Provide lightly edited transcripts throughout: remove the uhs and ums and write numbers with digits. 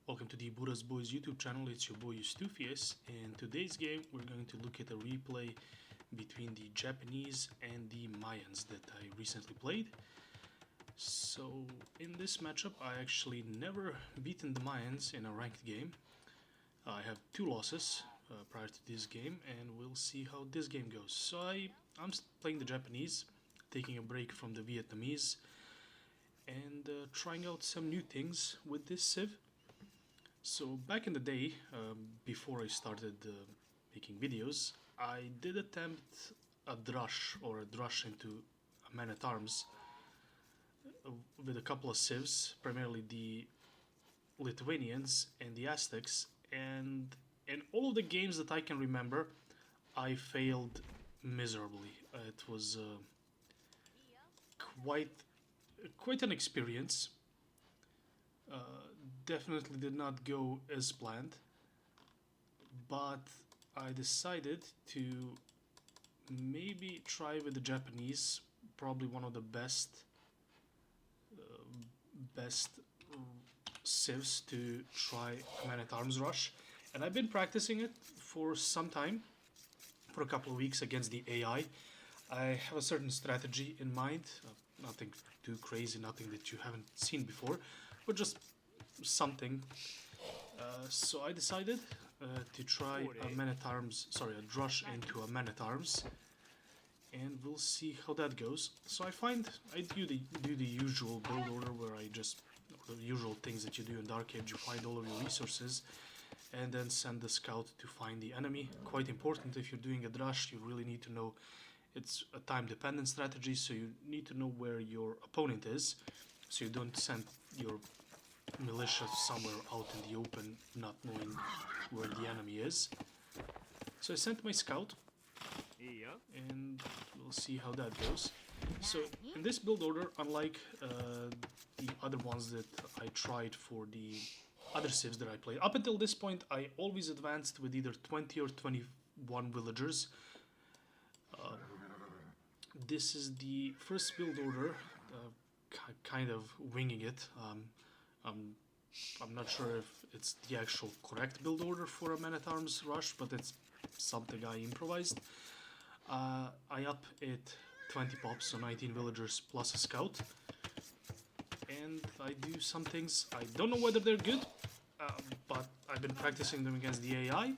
Welcome to the Buddha's Boys YouTube channel. It's your boy Eustufius. In today's game we're going to look at a replay between the Japanese and the Mayans that I recently played. So in this matchup I actually never beaten the Mayans in a ranked game. I have 2 losses prior to this game, and we'll see how this game goes. So I'm playing the Japanese, taking a break from the Vietnamese, and trying out some new things with this civ. So back in the day, before I started making videos, I did attempt a drush into a man at arms with a couple of civs, primarily the Lithuanians and the Aztecs, and in all of the games that I can remember, I failed miserably. It was quite an experience. Definitely did not go as planned, but I decided to maybe try with the Japanese, probably one of the best civs to try man-at-arms rush, and I've been practicing it for some time, for a couple of weeks against the AI. I have a certain strategy in mind, nothing too crazy, nothing that you haven't seen before, but just something. So I decided to try a drush into a man-at-arms, and we'll see how that goes. So I do the usual build order where the usual things that you do in Dark Age. You find all of your resources and then send the scout to find the enemy. Quite important if you're doing a drush, you really need to know. It's a time-dependent strategy, so you need to know where your opponent is, so you don't send your militia somewhere out in the open not knowing where the enemy is. So I sent my scout, and we'll see how that goes. So in this build order, unlike the other ones that I tried for the other civs that I played, up until this point I always advanced with either 20 or 21 villagers. This is the first build order, kind of winging it. I'm not sure if it's the actual correct build order for a man-at-arms rush, but it's something I improvised. I up it 20 pops, so 19 villagers plus a scout, and I do some things. I don't know whether they're good, but I've been practicing them against the AI,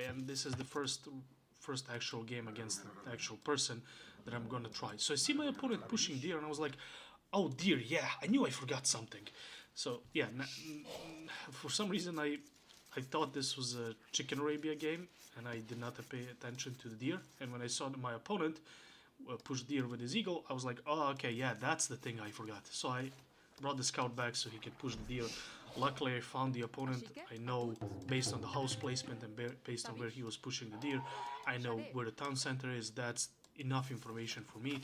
and this is the first actual game against the actual person that I'm gonna try. So I see my opponent pushing deer, and I was like, oh dear, yeah, I knew I forgot something. So yeah, for some reason I thought this was a Chicken Arabia game, and I did not pay attention to the deer. And when I saw my opponent push deer with his eagle, I was like, oh okay, yeah, that's the thing I forgot. So I brought the scout back so he could push the deer. Luckily I found the opponent. I know based on the house placement and based on where he was pushing the deer, I know where the town center is. That's enough information for me,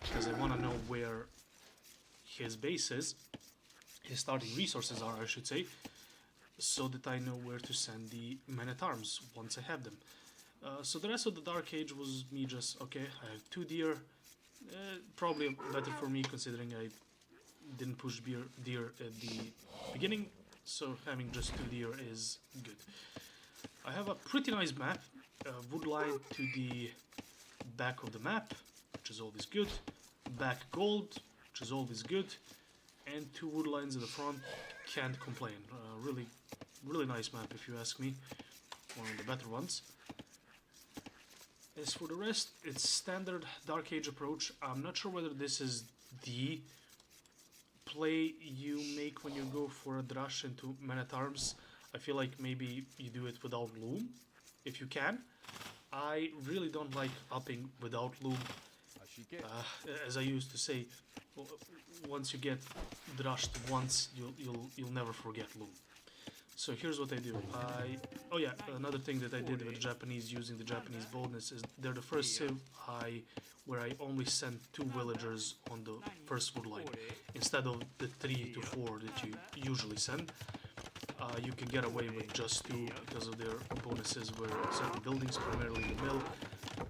because I want to know where his base is, his starting resources are, I should say, so that I know where to send the men-at-arms once I have them. So the rest of the Dark Age was me just, okay, I have 2 deer, probably better for me considering I didn't push deer at the beginning, so having just 2 deer is good. I have a pretty nice map, woodline to the back of the map, which is always good, back gold, which is always good, and 2 wood lines at the front, can't complain. Really nice map if you ask me, one of the better ones. As for the rest, it's standard Dark Age approach. I'm not sure whether this is the play you make when you go for a drush into man-at-arms. I feel like maybe you do it without loom, if you can. I really don't like upping without loom. As I used to say, once you get drushed once, you'll never forget loom. So here's what I do. Oh yeah, another thing that I did with the Japanese, using the Japanese boldness, is they're the first civ where I only send 2 villagers on the first wood line instead of the 3 to 4 that you usually send. You can get away with just 2 because of their bonuses, where certain buildings, primarily the mill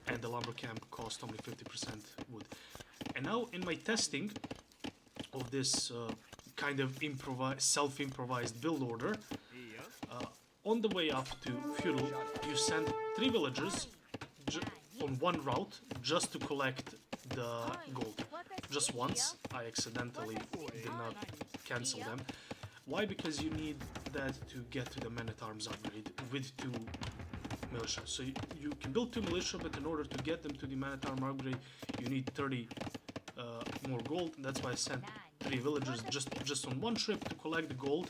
and the lumber camp, cost only 50% wood. And now in my testing of this kind of self-improvised build order. On the way up to feudal, you send 3 villagers on one route just to collect the gold. Just once, I accidentally did not cancel them. Why? Because you need that to get to the men-at-arms upgrade with 2 militia. So you can build 2 militia, but in order to get them to the man-at-arms upgrade, you need 30 more gold. That's why I sent 3 villagers just on one trip to collect the gold,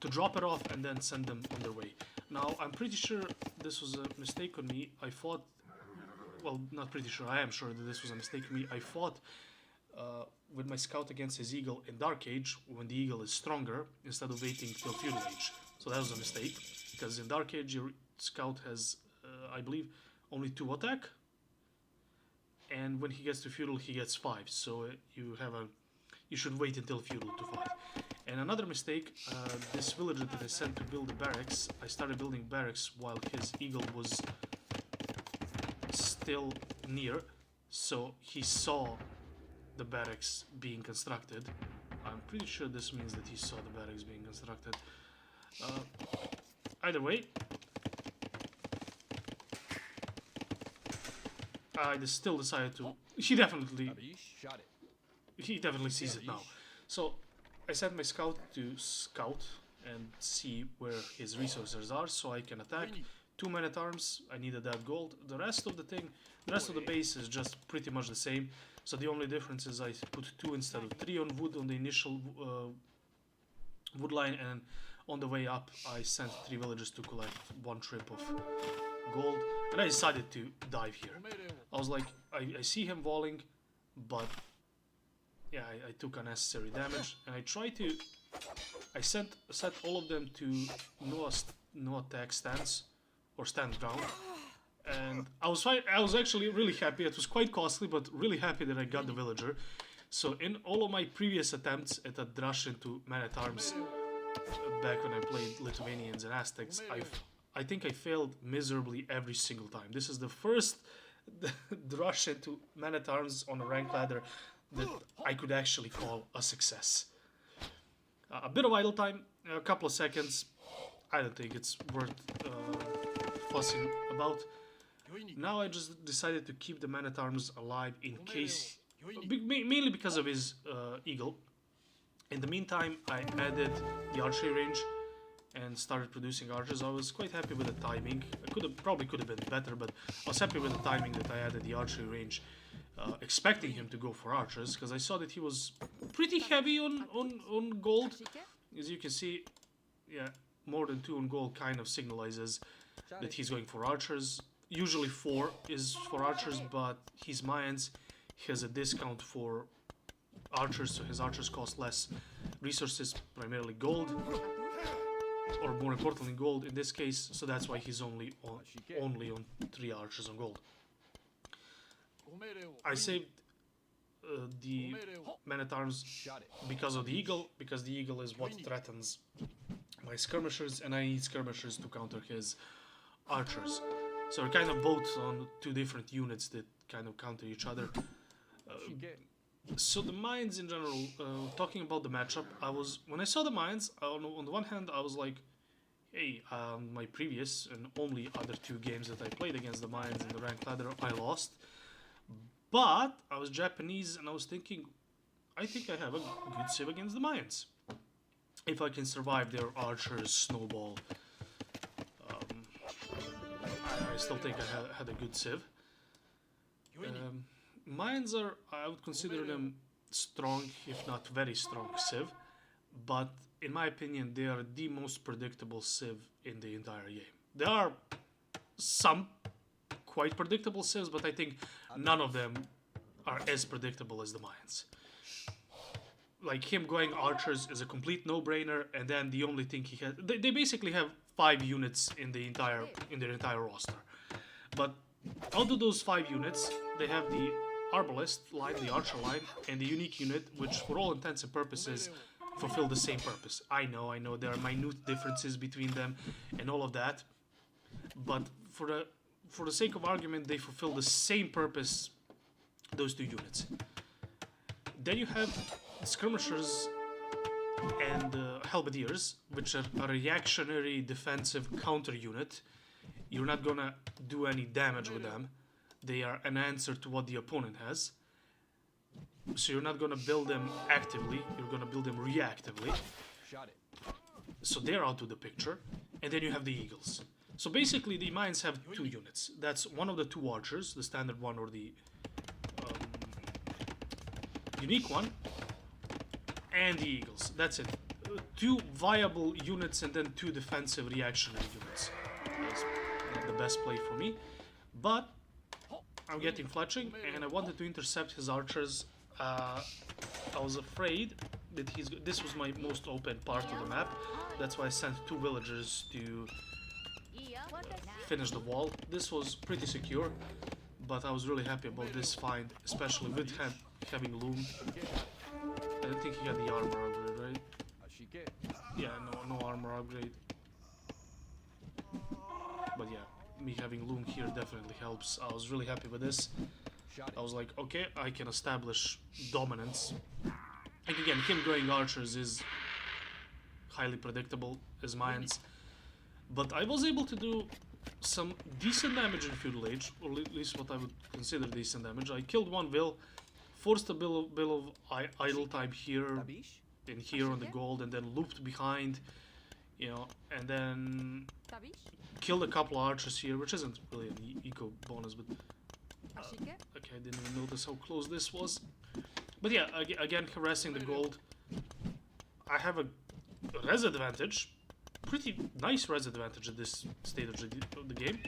to drop it off, and then send them on their way. Now, I'm pretty sure this was a mistake on me. I fought... Well, not pretty sure. I am sure that this was a mistake on me. I fought with my scout against his eagle in Dark Age when the eagle is stronger instead of waiting till Feudal Age. So that was a mistake, because in Dark Age your scout has, I believe, only 2 attack, and when he gets to Feudal he gets 5. So you should wait until Feudal to fight. And another mistake, this villager that I sent to build the barracks, I started building barracks while his eagle was still near, so he saw the barracks being constructed. I'm pretty sure this means that he saw the barracks being constructed. Either way, I still decided to... He definitely sees it now. So I sent my scout to scout and see where his resources are, so I can attack. 2 men-at-arms, I needed that gold. The rest of the base is just pretty much the same. So the only difference is I put 2 instead of 3 on wood on the initial wood line, and on the way up I sent 3 villagers to collect 1 trip of gold. And I decided to dive here. I was like, I see him walling, but yeah, I took unnecessary damage, and I set all of them to no attack stance, or stand ground, and I was actually really happy. It was quite costly, but really happy that I got the villager. So in all of my previous attempts at a drush into man-at-arms, back when I played Lithuanians and Aztecs, I think I failed miserably every single time. This is the first drush into man-at-arms on a rank ladder that I could actually call a success. A bit of idle time, a couple of seconds. I don't think it's worth fussing about. Now I just decided to keep the man-at-arms alive in case, mainly because of his eagle. In the meantime, I added the archery range and started producing archers. I was quite happy with the timing. Probably could have been better, but I was happy with the timing that I added the archery range, expecting him to go for archers, because I saw that he was pretty heavy on gold. As you can see, yeah, more than 2 on gold kind of signalizes that he's going for archers. Usually 4 is for archers, but he's Mayans. He has a discount for archers, so his archers cost less resources, primarily gold, or more importantly gold in this case, so that's why he's only on 3 archers on gold. I saved the men-at-arms because of the eagle, because the eagle is what threatens my skirmishers, and I need skirmishers to counter his archers. So we're kind of both on 2 different units that kind of counter each other. So the Mayans in general, talking about the matchup, when I saw the Mayans, on the one hand I was like, hey, my previous and only other 2 games that I played against the Mayans in the ranked ladder, I lost. But I was Japanese and I was thinking, I think I have a good civ against the Mayans. If I can survive their archers, snowball, I still think I had a good civ. Mayans are, I would consider them strong, if not very strong civ, but in my opinion they are the most predictable civ in the entire game. There are some quite predictable civs, but I think none of them are as predictable as the Mayans. Like, him going archers is a complete no-brainer, and then the only thing he has... They basically have 5 units in their entire roster. But out of those 5 units, they have the arbalist line, the archer line, and the unique unit, which for all intents and purposes fulfill the same purpose. I know there are minute differences between them and all of that, but for the sake of argument, they fulfill the same purpose, those 2 units. Then you have skirmishers and halberdiers, which are a reactionary defensive counter unit. You're not gonna do any damage with them. They are an answer to what the opponent has. So you're not gonna build them actively, you're gonna build them reactively. So they're out of the picture. And then you have the eagles. So basically the Mayans have two units. That's one of the two archers, the standard one or the unique one, and the eagles. That's it. Two viable units and then two defensive reactionary units. That's not the best play for me. But I'm getting fletching and I wanted to intercept his archers. I was afraid that this was my most open part of the map. That's why I sent two villagers to finish the wall. This was pretty secure, but I was really happy about this find, especially with having loom. I don't think he had the armor upgrade, right? Yeah, no armor upgrade. But yeah, me having loom here definitely helps. I was really happy with this. I was like, okay, I can establish dominance. Like again, him going archers is highly predictable as Mayans. But I was able to do some decent damage in Feudal Age, or at least what I would consider decent damage. I killed one Vil, forced a bit of idle time here and here on the gold, and then looped behind, you know, and then killed a couple archers here, which isn't really an eco bonus, but okay, I didn't even notice how close this was. But yeah, again, harassing the gold. I have a res advantage, pretty nice res advantage at this stage of the game.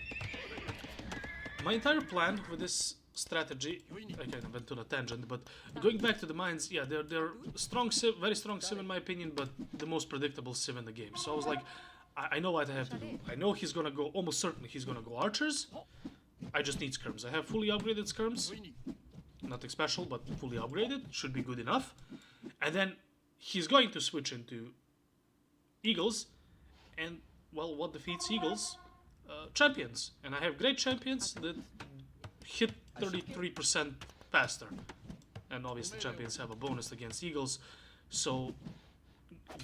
My entire plan with this strategy, I kind of went on a tangent, but going back to the mines, yeah, they're strong civ, very strong civ in my opinion, but the most predictable civ in the game. So I was like, I know what I have to do. I know he's gonna go, almost certainly he's gonna go archers. I just need skirms. I have fully upgraded skirms. Nothing special, but fully upgraded. Should be good enough. And then he's going to switch into eagles. And, well, what defeats eagles? Champions. And I have great champions that hit 33% faster. And obviously champions have a bonus against eagles. So,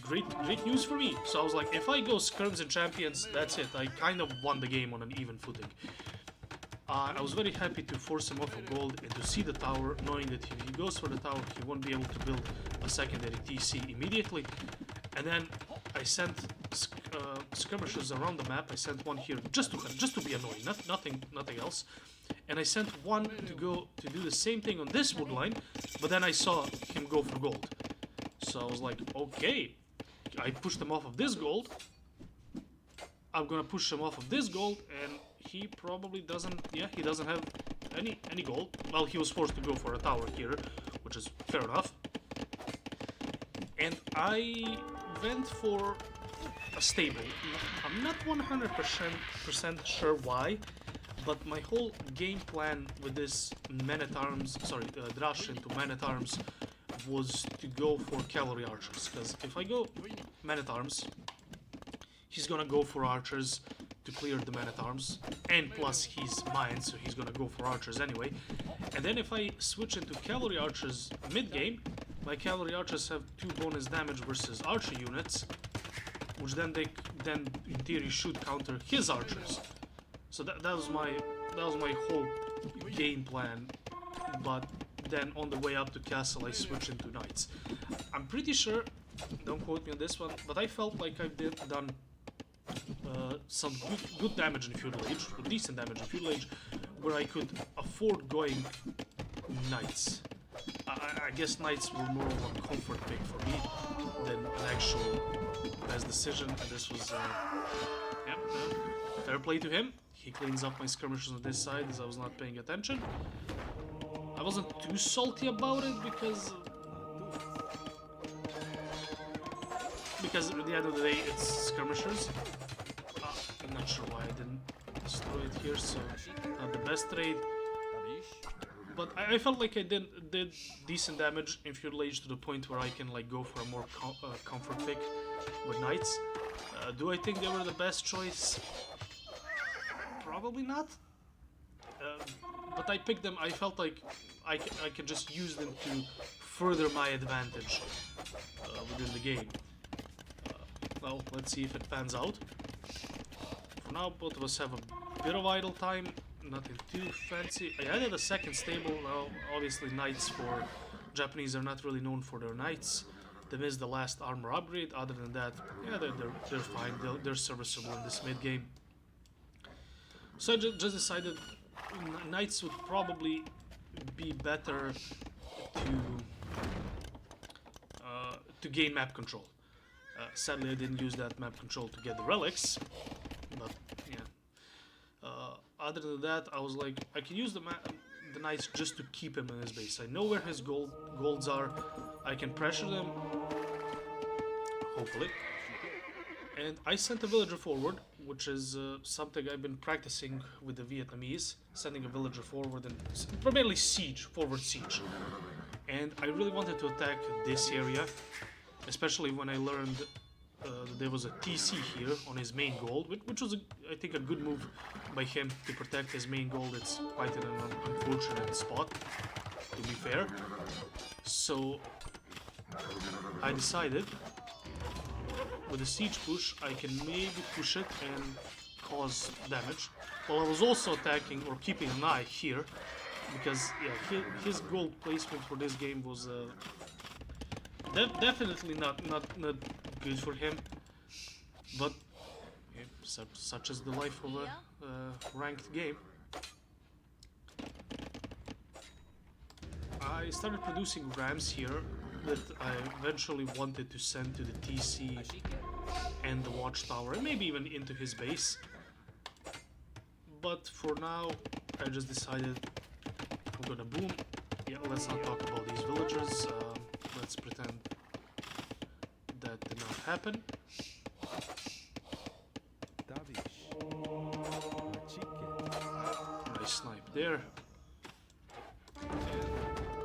great news for me. So I was like, if I go skirms and champions, that's it. I kind of won the game on an even footing. I was very happy to force him off of gold and to see the tower, knowing that if he goes for the tower, he won't be able to build a secondary TC immediately. And then I sent skirmishers around the map. I sent one here just to be annoying, nothing else. And I sent one to go to do the same thing on this wood line, but then I saw him go for gold. So I was like, okay, I pushed him off of this gold. I'm gonna push him off of this gold, and he probably doesn't, yeah, he doesn't have any gold. Well, he was forced to go for a tower here, which is fair enough. And I went for a stable. I'm not 100% sure why, but my whole game plan with this men-at-arms, drush into men-at-arms was to go for cavalry archers. Because if I go men-at-arms, he's gonna go for archers to clear the men-at-arms, and plus he's mine, so he's gonna go for archers anyway. And then if I switch into cavalry archers mid-game, my cavalry archers have 2 bonus damage versus archer units, which then in theory should counter his archers. So that was my whole game plan. But then on the way up to castle, I switched into knights. I'm pretty sure, don't quote me on this one, but I felt like I've done some good damage in Feudal Age, or decent damage in Feudal Age, where I could afford going knights. I guess knights were more of a comfort pick for me than an actual best decision, and this was, fair play to him. He cleans up my skirmishers on this side as I was not paying attention. I wasn't too salty about it because at the end of the day it's skirmishers. I'm not sure why I didn't destroy it here, so not the best trade. But I felt like I did decent damage in Feudal Age to the point where I can like go for a more comfort pick with knights. Do I think they were the best choice? Probably not. but I picked them. I felt like I can just use them to further my advantage within the game. Well, let's see if it pans out. For now, both of us have a bit of idle time. Nothing too fancy. I added a second stable. Now, obviously, knights for Japanese are not really known for their knights. They missed the last armor upgrade. Other than that, yeah, they're fine. They're serviceable in this mid game. So I just decided knights would probably be better to gain map control. Sadly, I didn't use that map control to get the relics, but yeah. Other than that, I was like, I can use the knights just to keep him in his base. I know where his golds are. I can pressure them, hopefully. And I sent a villager forward, which is something I've been practicing with the Vietnamese, sending a villager forward and primarily forward siege. And I really wanted to attack this area, especially when I learned that there was a TC here on his main gold, which was, I think, a good move by him to protect his main gold. It's quite an unfortunate spot, to be fair. So I decided, with a siege push, I can maybe push it and cause damage. While I was also attacking or keeping an eye here, because yeah, his gold placement for this game was definitely not good for him. But yeah, such is the life of a ranked game. I started producing rams here that I eventually wanted to send to the TC and the watchtower, and maybe even into his base. But for now, I just decided I'm gonna boom. Yeah, let's not talk about these villagers. Let's pretend that did not happen. Nice snipe there. And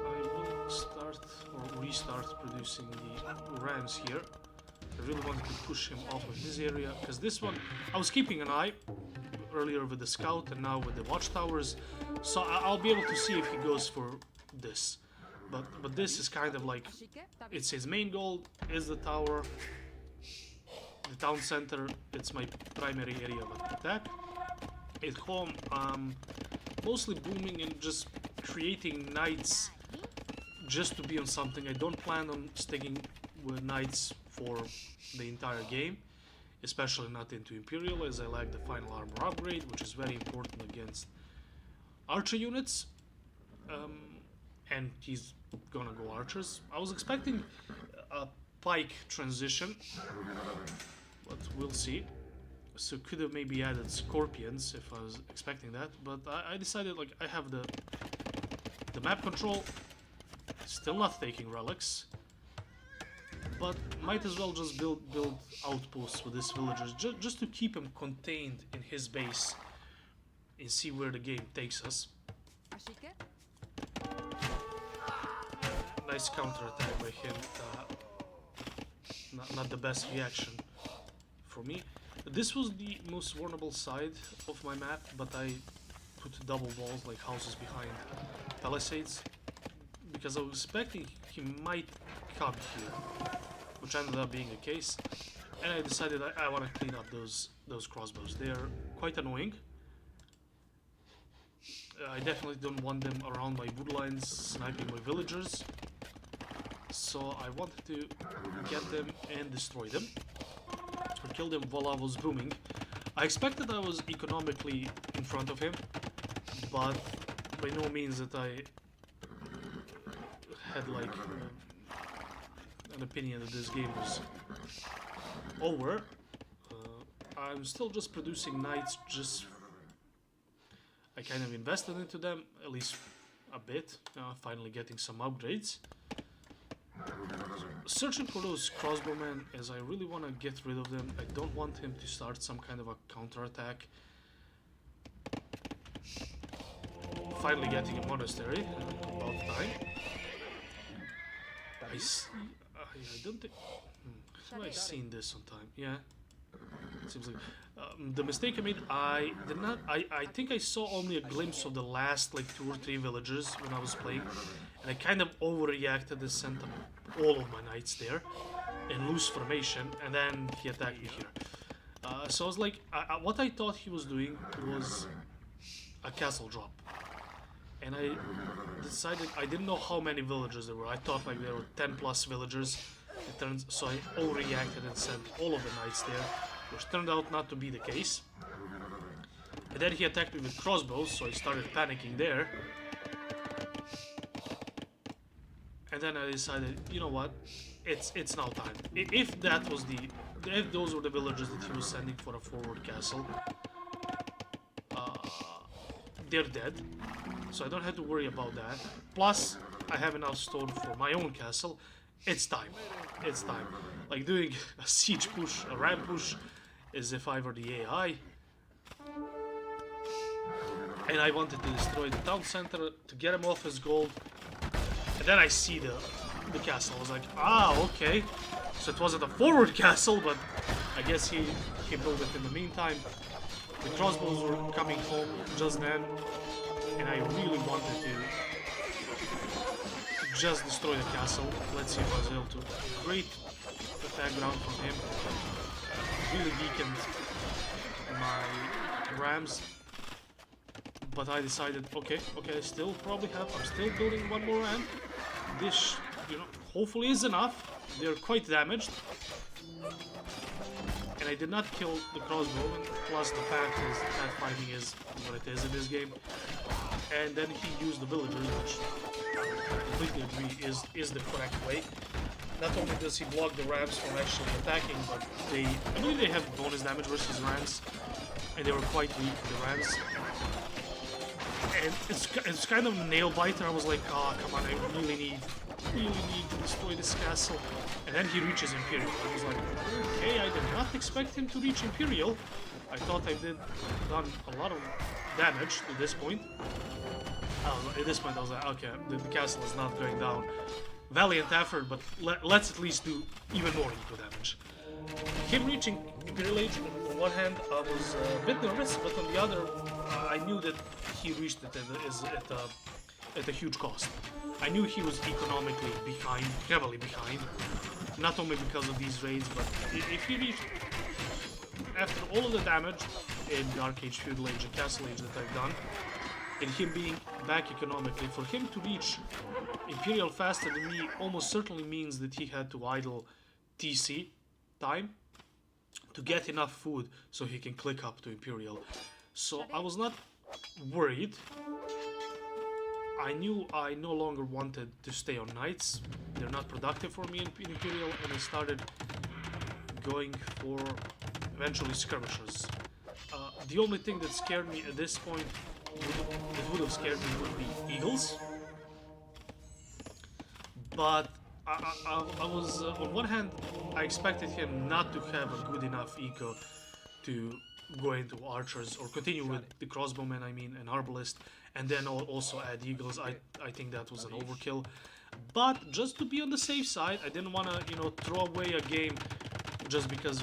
I will start or restart producing the rams here. I really wanted to push him off of his area, because this one, I was keeping an eye earlier with the scout and now with the watchtowers, so I'll be able to see if he goes for this. But this is kind of like, it's his main goal is the tower, the town center. It's my primary area of attack. At home, mostly booming and just creating knights just to be on something. I don't plan on sticking with knights for the entire game, especially not into Imperial, as I lack the final armor upgrade, which is very important against archer units. And he's gonna go archers. I was expecting a pike transition, but we'll see. So could have maybe added scorpions if I was expecting that, but I decided, like, I have the map control, still not taking relics, but might as well just build outposts with these villagers, just to keep him contained in his base and see where the game takes us. Nice counter-attack by him. Not the best reaction for me. This was the most vulnerable side of my map, but I put double walls, like houses behind palisades, because I was expecting he might come here, which ended up being the case. And I decided I want to clean up those crossbows. They are quite annoying. I definitely don't want them around my woodlines sniping my villagers. So I wanted to get them and destroy them, or kill them while I was booming. I expected I was economically in front of him, but by no means that I had like an opinion that this game was over. I'm still just producing knights, I kind of invested into them, at least a bit, finally getting some upgrades. Searching for those crossbowmen, as I really want to get rid of them. I don't want him to start some kind of a counterattack. Finally getting a monastery, about time. I don't think... have I seen this on time? Yeah. seems like the mistake I made. I did not. I think I saw only a glimpse of the last like 2 or 3 villagers when I was playing, and I kind of overreacted and sent them all of my knights there in loose formation, and then he attacked me here. So I was like, what I thought he was doing was a castle drop, and I decided I didn't know how many villagers there were. I thought like there were 10 plus villagers. It turns so I overreacted and sent all of the knights there, which turned out not to be the case. And then he attacked me with crossbows, so I started panicking there. And then I decided, you know what, it's now time. If those were the villagers that he was sending for a forward castle, they're dead, so I don't have to worry about that. Plus, I have enough stone for my own castle. It's time. It's time. Like doing a siege push, a ram push, as if I were the AI. And I wanted to destroy the town center to get him off his gold. And then I see the castle. I was like, ah, okay. So it wasn't a forward castle, but I guess he built it in the meantime. The crossbows were coming home just then, and I really wanted to just destroy the castle. Let's see if I was able to. Great attack ground from him. Really weakened my rams. But I decided, okay, I still probably have, I'm still building one more ram. This, hopefully is enough. They're quite damaged. And I did not kill the crossbowman, plus the fact is that fighting is what it is in this game. And then he used the villagers, which I completely agree is the correct way. Not only does he block the rams from actually attacking, but I believe they have bonus damage versus rams, and they were quite weak, the rams. And it's kind of a nail biter. I was like, oh, come on, I really need to destroy this castle. And then he reaches Imperial. I was like, okay, I did not expect him to reach Imperial. I thought I done a lot of damage to this point. At this point I was like, okay, the castle is not going down. Valiant effort, but let's at least do even more eco damage. Him reaching Imperial Age, on one hand, I was a bit nervous, but on the other, I knew that he reached it at a huge cost. I knew he was economically behind, heavily behind, not only because of these raids, but if he reached, after all of the damage in Dark Age, Feudal Age, and Castle Age that I've done, and him being back economically, for him to reach Imperial faster than me almost certainly means that he had to idle TC time to get enough food so he can click up to Imperial. So I was not worried. I knew I no longer wanted to stay on knights. They're not productive for me in Imperial, and I started going for eventually skirmishers. The only thing that scared me at this point, that would have scared me, would be eagles. But I was, on one hand, I expected him not to have a good enough eco to go into archers or continue with the crossbowmen, and arbalist, and then also add eagles. I think that was an overkill. But just to be on the safe side, I didn't want to, throw away a game just because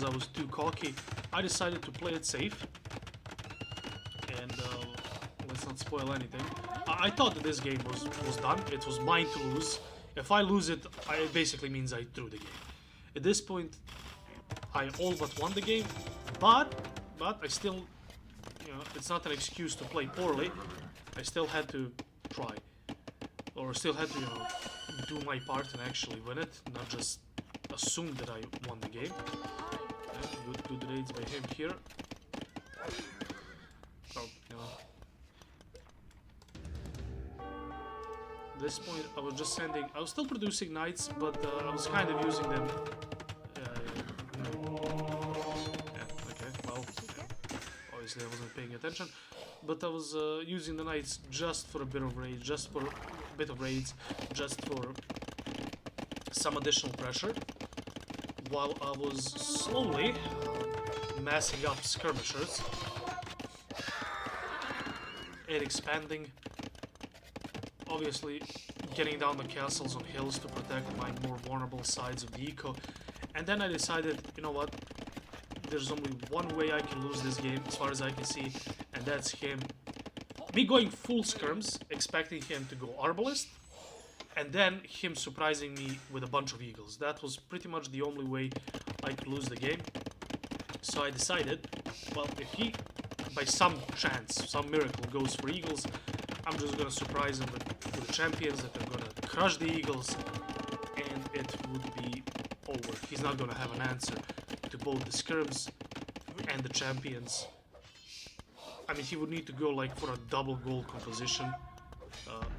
I was too cocky. I decided to play it safe. And let's not spoil anything. I thought that this game was done. It was mine to lose. If I lose it, it basically means I threw the game. At this point, I all but won the game, but I still, it's not an excuse to play poorly. I still had to try, or still had to, do my part and actually win it, not just assume that I won the game. Good raids by him here. Oh, At this point, I was just sending. I was still producing knights, but I was kind of using them. Obviously I wasn't paying attention, but I was using the knights just for a bit of raids, just for some additional pressure, while I was slowly massing up skirmishers and expanding, obviously getting down the castles on hills to protect my more vulnerable sides of the eco, And then I decided, you know what, there's only one way I can lose this game as far as I can see, and that's me going full skirms, expecting him to go Arbalest, and then him surprising me with a bunch of eagles. That was pretty much the only way I could lose the game. So I decided, well, if he, by some chance, some miracle, goes for eagles, I'm just gonna surprise him with the champions that are gonna crush the eagles, and it would be over. He's not gonna have an answer to both the skirms and the champions. I mean, he would need to go like for a double goal composition.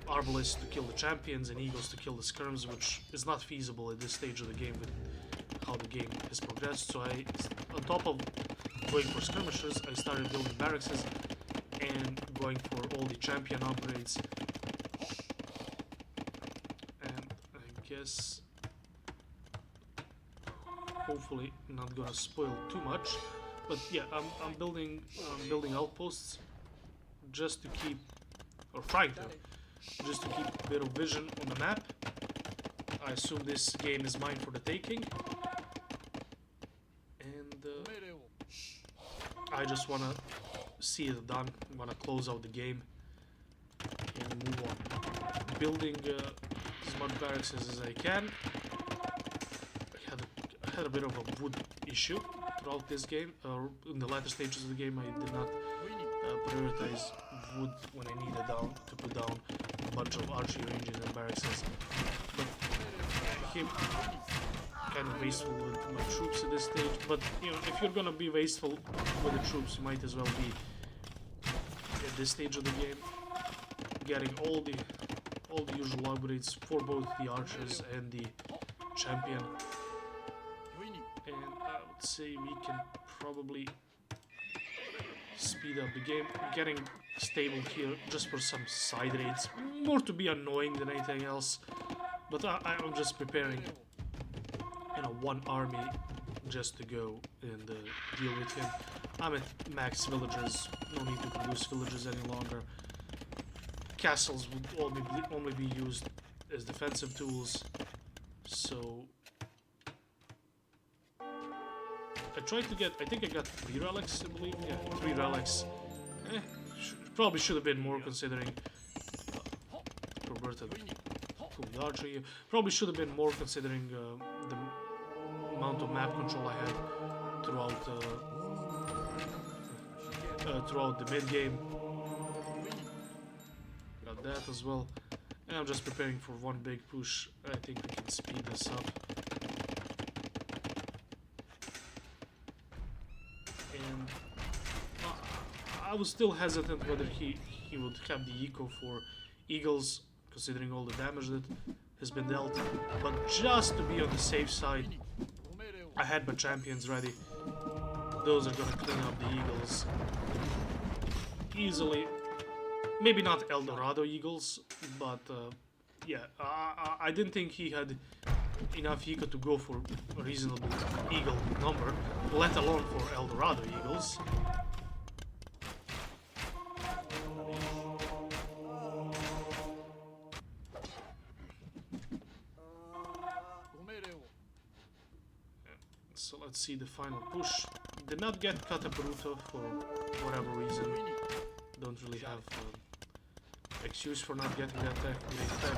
Arbalest to kill the champions and eagles to kill the skirms, which is not feasible at this stage of the game with how the game has progressed. So on top of going for skirmishers, I started building barracks and going for all the champion upgrades. And I guess hopefully not gonna spoil too much. But yeah, I'm building outposts just to keep, or trying to, just to keep a bit of vision on the map. I assume this game is mine for the taking, and I just wanna see it done. I wanna close out the game and move on, building as much barracks as I can. I had a bit of a wood issue throughout this game. In the latter stages of the game, I did not prioritize wood when I needed to put down a bunch of archery ranges and barracks. But him kind of wasteful with my troops at this stage. But you know, if you're gonna be wasteful with the troops, you might as well be at this stage of the game, getting all the usual upgrades for both the archers and the champion. And I would say we can probably speed up the game, getting stable here just for some side raids, more to be annoying than anything else. But I'm just preparing, you know, one army just to go and deal with him. I'm at max villagers, no need to produce villagers any longer. Castles would only be used as defensive tools, so I tried to get, I think I got 3 relics, I believe. Yeah, 3 relics. Probably should have been more considering perverted the archery. Probably should have been more considering the amount of map control I had throughout the mid game. Got that as well. And I'm just preparing for one big push. I think we can speed this up. And I was still hesitant whether he would have the eco for eagles, considering all the damage that has been dealt. But just to be on the safe side, I had my champions ready. Those are gonna clean up the eagles easily. Maybe not El Dorado eagles, but yeah, I didn't think he had enough eco to go for a reasonable eagle number, let alone for El Dorado eagles. So let's see the final push. Did not get Catabruto for whatever reason. Don't really have excuse for not getting that great tech.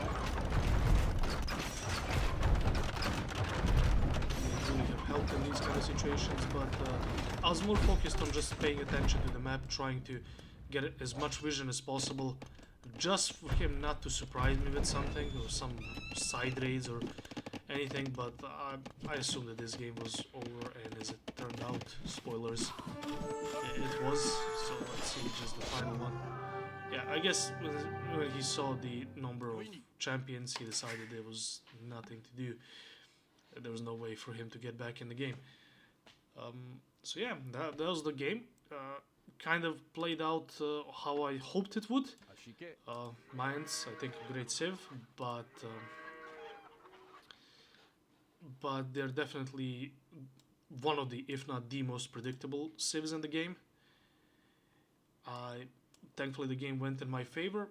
Didn't really have help in these kind of situations, but I was more focused on just paying attention to the map, trying to get as much vision as possible, just for him not to surprise me with something, or some side raids or anything. But I assumed that this game was over, and as it turned out, spoilers, it was. So let's see just the final one. Yeah, I guess when he saw the number of champions, he decided there was nothing to do. There was no way for him to get back in the game. So yeah, that was the game. Kind of played out how I hoped it would. Mayans, I think, a great civ, but they're definitely one of the, if not the most predictable civs in the game. Thankfully the game went in my favor.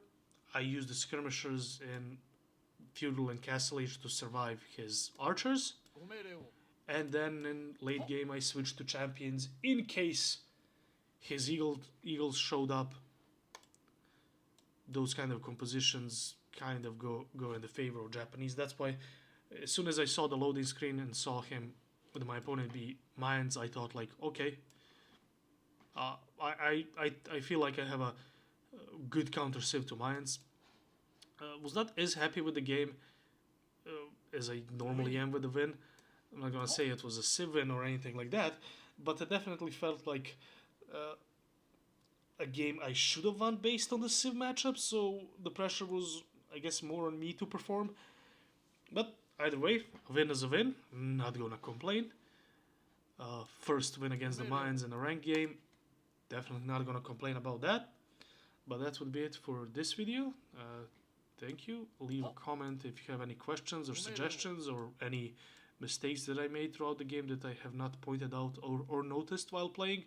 I used the skirmishers in feudal and castle age to survive his archers, and then in late game I switched to champions in case his eagles showed up. Those kind of compositions kind of go in the favor of Japanese. That's why as soon as I saw the loading screen and saw him with my opponent be Mayans, I thought like, okay, I feel like I have a good counter civ to Mayans. Was not as happy with the game as I normally am with the win. I'm not gonna say it was a civ win or anything like that, but it definitely felt like a game I should have won based on the civ matchup. So the pressure was, I guess, more on me to perform. But either way, a win is a win. Not gonna complain. First win against the Mayans in a ranked game. Definitely not gonna complain about that. But that would be it for this video. Thank you. Leave a comment if you have any questions or suggestions or any mistakes that I made throughout the game that I have not pointed out or noticed while playing.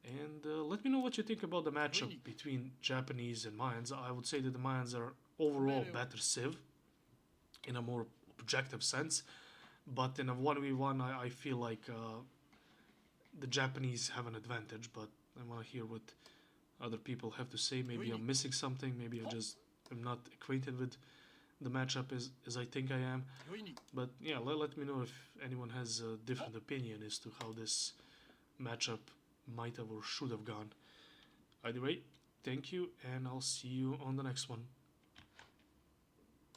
And let me know what you think about the matchup between Japanese and Mayans. I would say that the Mayans are overall better civ in a more objective sense. But in a 1v1, I feel like the Japanese have an advantage. But I want to hear what other people have to say. Maybe I'm missing something. Maybe I just am not acquainted with the matchup as I think I am. But yeah, let me know if anyone has a different opinion as to how this matchup might have or should have gone. Either way, thank you, and I'll see you on the next one.